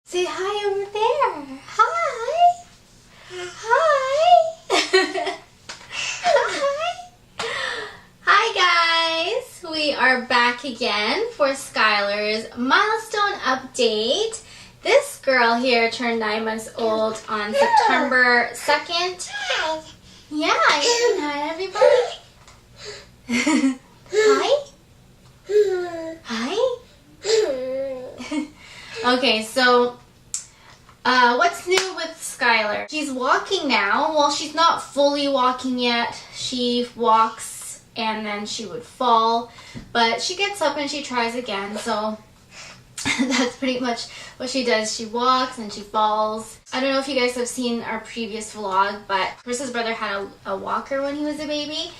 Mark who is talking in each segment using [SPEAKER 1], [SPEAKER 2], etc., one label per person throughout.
[SPEAKER 1] Say hi over there. Hi. Hi. Hi. Hi guys. We are back again for Skylar's milestone update. This girl here turned 9 months old on September 2nd. Yeah, you can hi everybody. Hi. Hi. Okay, so what's new with Skylar? She's walking now. Well, she's not fully walking yet. She walks and then she would fall, but she gets up and she tries again. So that's pretty much what she does. She walks and she falls. I don't know if you guys have seen our previous vlog, but Chris's brother had a walker when he was a baby,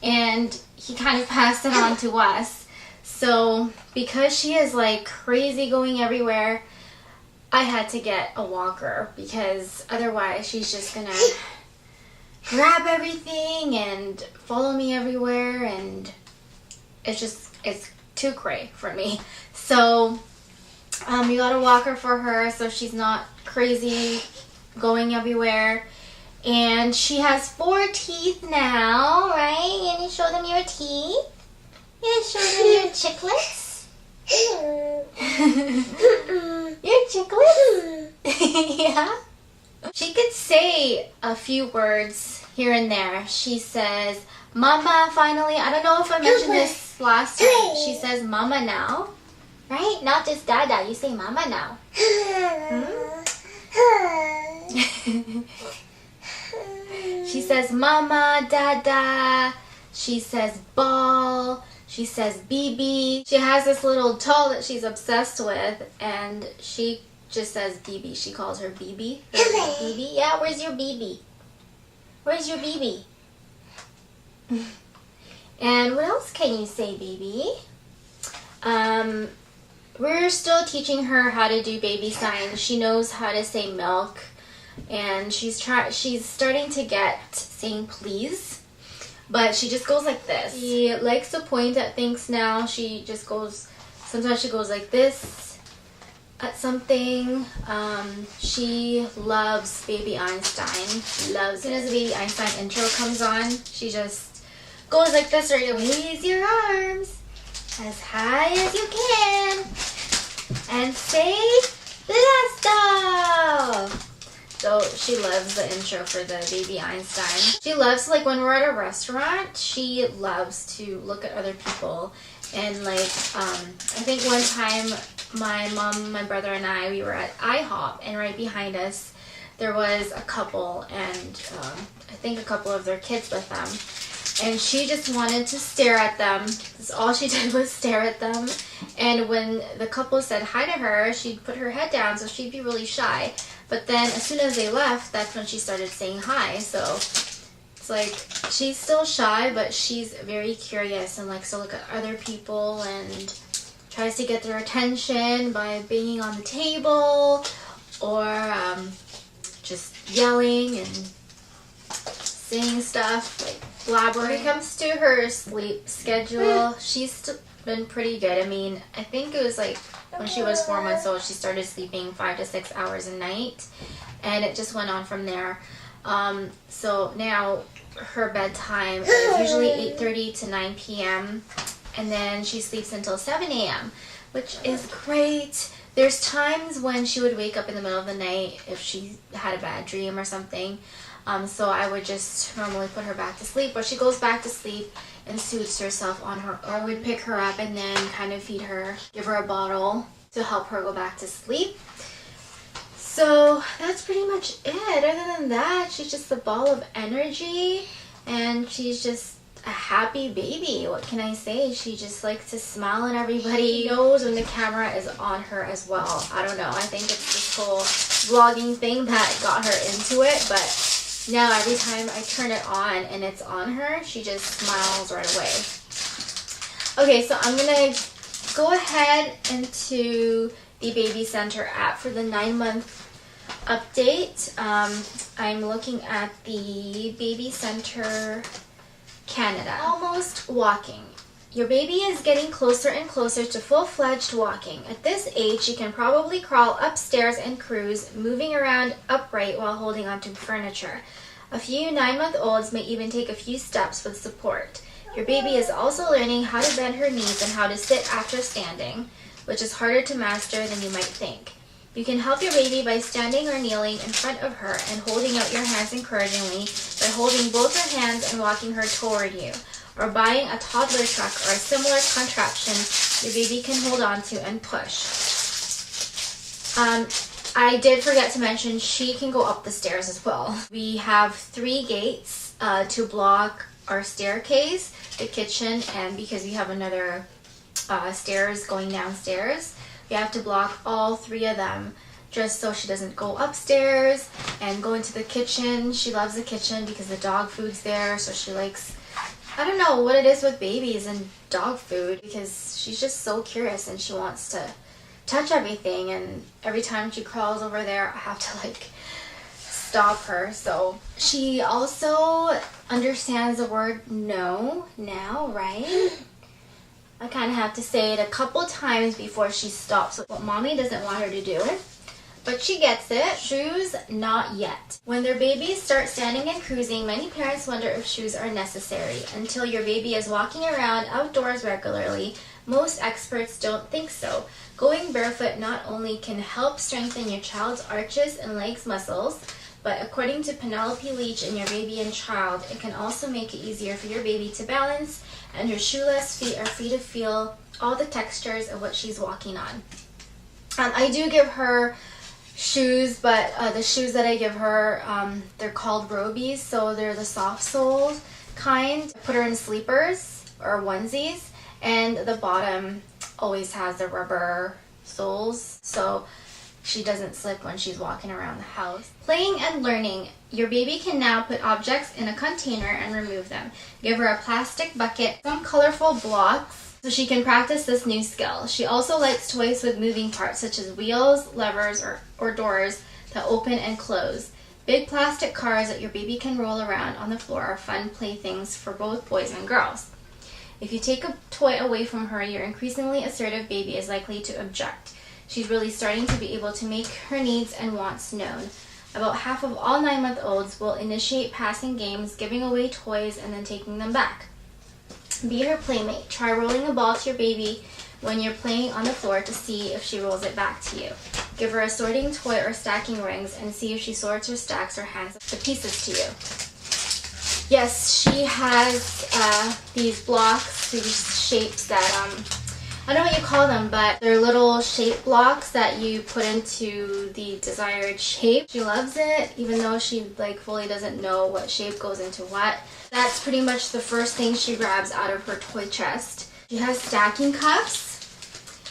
[SPEAKER 1] and he kind of passed it on to us. So because she is like crazy going everywhere, I had to get a walker because otherwise she's just gonna grab everything and follow me everywhere, and it's too cray for me. So we got a walker for her so she's not crazy going everywhere. And she has 4 teeth now, right? And you show them your teeth? You show them your chiclets? Your chiclets? Yeah. She could say a few words here and there. She says, Mama, finally. I don't know if I mentioned this last time. She says Mama now. Right? Not just Dada. You say Mama now. She says Mama, Dada. She says ball. She says BB. She has this little doll that she's obsessed with, and she just says BB. She calls her BB. BB? Yeah, where's your BB? Where's your BB? And what else can you say, baby? We're still teaching her how to do baby signs. She knows how to say milk, and she's starting to get saying please. But she just goes like this. She likes to point at things now. She just goes, sometimes she goes like this at something. She loves Baby Einstein. Loves. As soon as the Baby Einstein intro comes on, she just goes like this right away. Raise your arms as high as you can and say Blasto. So she loves the intro for the Baby Einstein. She loves, like, when we're at a restaurant, she loves to look at other people. And, like, I think one time my mom, my brother, and we were at IHOP, and right behind us there was a couple, and I think a couple of their kids with them. And she just wanted to stare at them. That's all she did was stare at them. And when the couple said hi to her, she'd put her head down, so she'd be really shy. But then as soon as they left, that's when she started saying hi. So it's like she's still shy, but she's very curious and likes to look at other people and tries to get their attention by banging on the table or just yelling and saying stuff, like blabbering. When it comes to her sleep schedule, she's been pretty good. I mean, I think it was like when she was 4 months old, she started sleeping 5 to 6 hours a night, and it just went on from there. So now her bedtime is usually 8:30 to 9 p.m. and then she sleeps until 7 a.m., which is great. There's times when she would wake up in the middle of the night if she had a bad dream or something. So I would just normally put her back to sleep, but she goes back to sleep and soothes herself on her own. I would pick her up and then kind of feed her, give her a bottle to help her go back to sleep. So that's pretty much it. Other than that, she's just a ball of energy, and she's just a happy baby. What can I say? She just likes to smile at everybody. She knows when the camera is on her as well. I don't know. I think it's this whole vlogging thing that got her into it, but now every time I turn it on and it's on her, she just smiles right away. Okay, so I'm gonna go ahead into the Baby Center app for the 9-month update. I'm looking at the Baby Center Canada. Almost walking. Your baby is getting closer and closer to full-fledged walking. At this age, she can probably crawl upstairs and cruise, moving around upright while holding onto furniture. A few 9-month-olds may even take a few steps with support. Your baby is also learning how to bend her knees and how to sit after standing, which is harder to master than you might think. You can help your baby by standing or kneeling in front of her and holding out your hands encouragingly by holding both her hands and walking her toward you, or buying a toddler truck or a similar contraption your baby can hold on to and push. I did forget to mention she can go up the stairs as well. We have 3 gates to block our staircase, the kitchen, and because we have another stairs going downstairs, we have to block all 3 of them just so she doesn't go upstairs and go into the kitchen. She loves the kitchen because the dog food's there, so she likes, I don't know what it is with babies and dog food, because she's just so curious and she wants to touch everything, and every time she crawls over there I have to like stop her. So she also understands the word no now, right? I kind of have to say it a couple times before she stops what mommy doesn't want her to do. But she gets it. Shoes, not yet. When their babies start standing and cruising, many parents wonder if shoes are necessary. Until your baby is walking around outdoors regularly, most experts don't think so. Going barefoot not only can help strengthen your child's arches and legs muscles, but according to Penelope Leach in Your Baby and Child, it can also make it easier for your baby to balance, and her shoeless feet are free to feel all the textures of what she's walking on. I do give her shoes, but the shoes that I give her, they're called Robies, so they're the soft soled kind. I put her in sleepers or onesies, and the bottom always has the rubber soles, so she doesn't slip when she's walking around the house. Playing and learning. Your baby can now put objects in a container and remove them. Give her a plastic bucket, some colorful blocks, so she can practice this new skill. She also likes toys with moving parts, such as wheels, levers, or doors that open and close. Big plastic cars that your baby can roll around on the floor are fun playthings for both boys and girls. If you take a toy away from her, your increasingly assertive baby is likely to object. She's really starting to be able to make her needs and wants known. About half of all 9-month-olds will initiate passing games, giving away toys, and then taking them back. Be her playmate. Try rolling a ball to your baby when you're playing on the floor to see if she rolls it back to you. Give her a sorting toy or stacking rings and see if she sorts or stacks or hands the pieces to you. Yes, she has these blocks, these shapes that I don't know what you call them, but they're little shape blocks that you put into the desired shape. She loves it, even though she fully doesn't know what shape goes into what. That's pretty much the first thing she grabs out of her toy chest. She has stacking cups.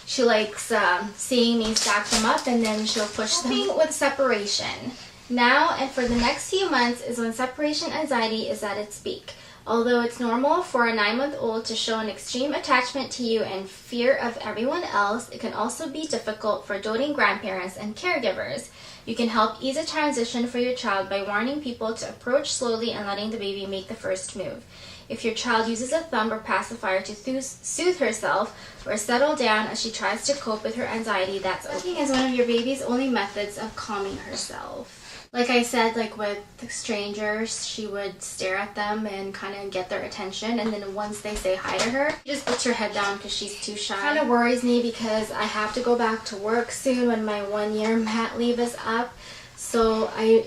[SPEAKER 1] She likes seeing me stack them up, and then she'll push them. With separation. Now and for the next few months is when separation anxiety is at its peak. Although it's normal for a 9-month-old to show an extreme attachment to you and fear of everyone else, it can also be difficult for doting grandparents and caregivers. You can help ease a transition for your child by warning people to approach slowly and letting the baby make the first move. If your child uses a thumb or pacifier to soothe herself or settle down as she tries to cope with her anxiety, that's okay. Talking is one of your baby's only methods of calming herself. Like I said, with strangers, she would stare at them and kind of get their attention, and then once they say hi to her, she just puts her head down because she's too shy. It kind of worries me because I have to go back to work soon when my 1-year mat leave is up. So I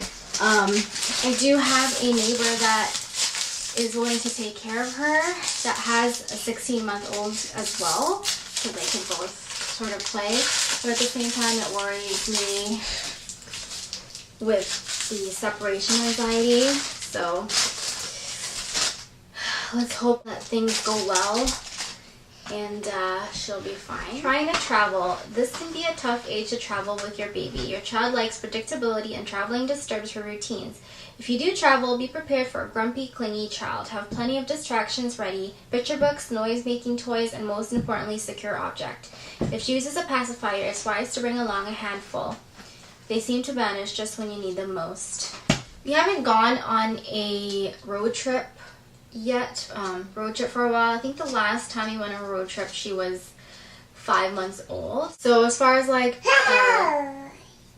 [SPEAKER 1] do have a neighbor that is willing to take care of her that has a 16-month-old as well, so they can both sort of play. But at the same time, it worries me with the separation anxiety, so let's hope that things go well and she'll be fine. Trying to travel. This can be a tough age to travel with your baby. Your child likes predictability and traveling disturbs her routines. If you do travel, be prepared for a grumpy, clingy child. Have plenty of distractions ready, picture books, noise-making toys, and most importantly, secure object. If she uses a pacifier, it's wise to bring along a handful. They seem to vanish just when you need them most. We haven't gone on a road trip yet road trip for a while. I think the last time we went on a road trip, she was 5 months old. So as far as like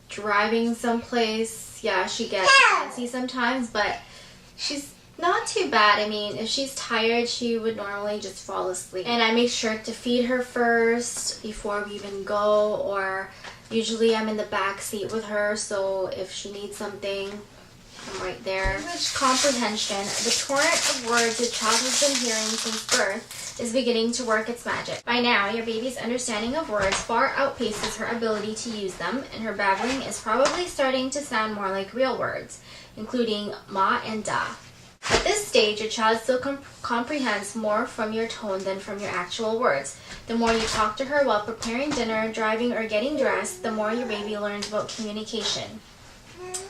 [SPEAKER 1] driving someplace, yeah, she gets antsy sometimes, but she's not too bad. I mean, if she's tired, she would normally just fall asleep. And I make sure to feed her first before we even go, or usually I'm in the back seat with her, so if she needs something, I'm right there. Language comprehension. The torrent of words the child has been hearing since birth is beginning to work its magic. By now, your baby's understanding of words far outpaces her ability to use them, and her babbling is probably starting to sound more like real words, including ma and da. At this stage, your child still comprehends more from your tone than from your actual words. The more you talk to her while preparing dinner, driving, or getting dressed, the more your baby learns about communication.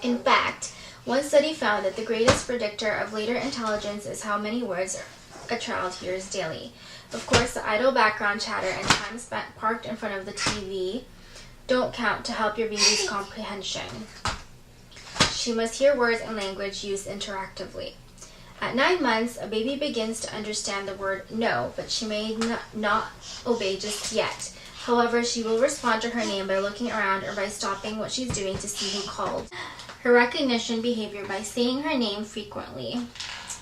[SPEAKER 1] In fact, one study found that the greatest predictor of later intelligence is how many words a child hears daily. Of course, the idle background chatter and time spent parked in front of the TV don't count to help your baby's comprehension. She must hear words and language used interactively. At 9 months, a baby begins to understand the word no, but she may not obey just yet. However, she will respond to her name by looking around or by stopping what she's doing to see who called. Her recognition behavior by saying her name frequently.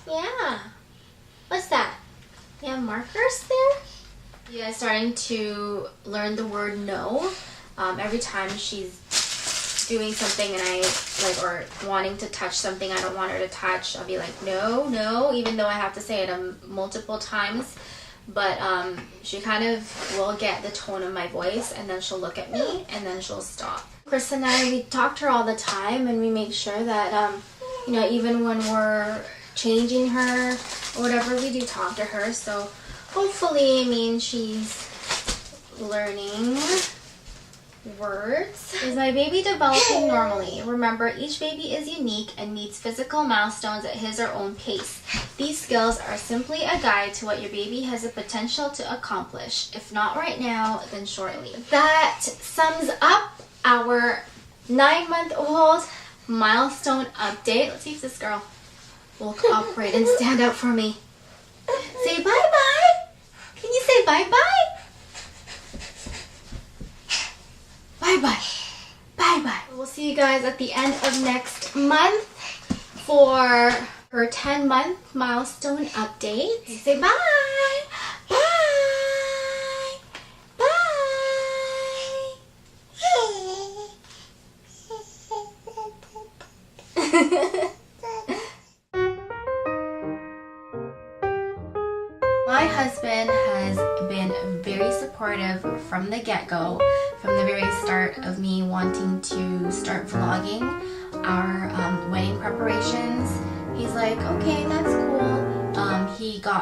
[SPEAKER 1] Yeah. What's that? You have markers there? Yeah, starting to learn the word no. Every time she's doing something and I like, or wanting to touch something I don't want her to touch, I'll be like, no, no, even though I have to say it multiple times. But she kind of will get the tone of my voice, and then she'll look at me, and then she'll stop. Chris and I, we talk to her all the time, and we make sure that, you know, even when we're changing her or whatever, we do talk to her. So hopefully, I mean, she's learning words. Is my baby developing normally? Remember, each baby is unique and meets physical milestones at his or own pace. These skills are simply a guide to what your baby has the potential to accomplish. If not right now, then shortly. That sums up our 9-month-old milestone update. Let's see if this girl will cooperate and stand up for me. Say bye-bye. Can you say bye-bye? Bye-bye. Bye-bye. We'll see you guys at the end of next month for her 10-month milestone update. Say bye. Bye. Bye. My husband has been very supportive from the get-go, from the very start of me wanting to start vlogging our wedding preparations. He's like, okay, that's cool. He got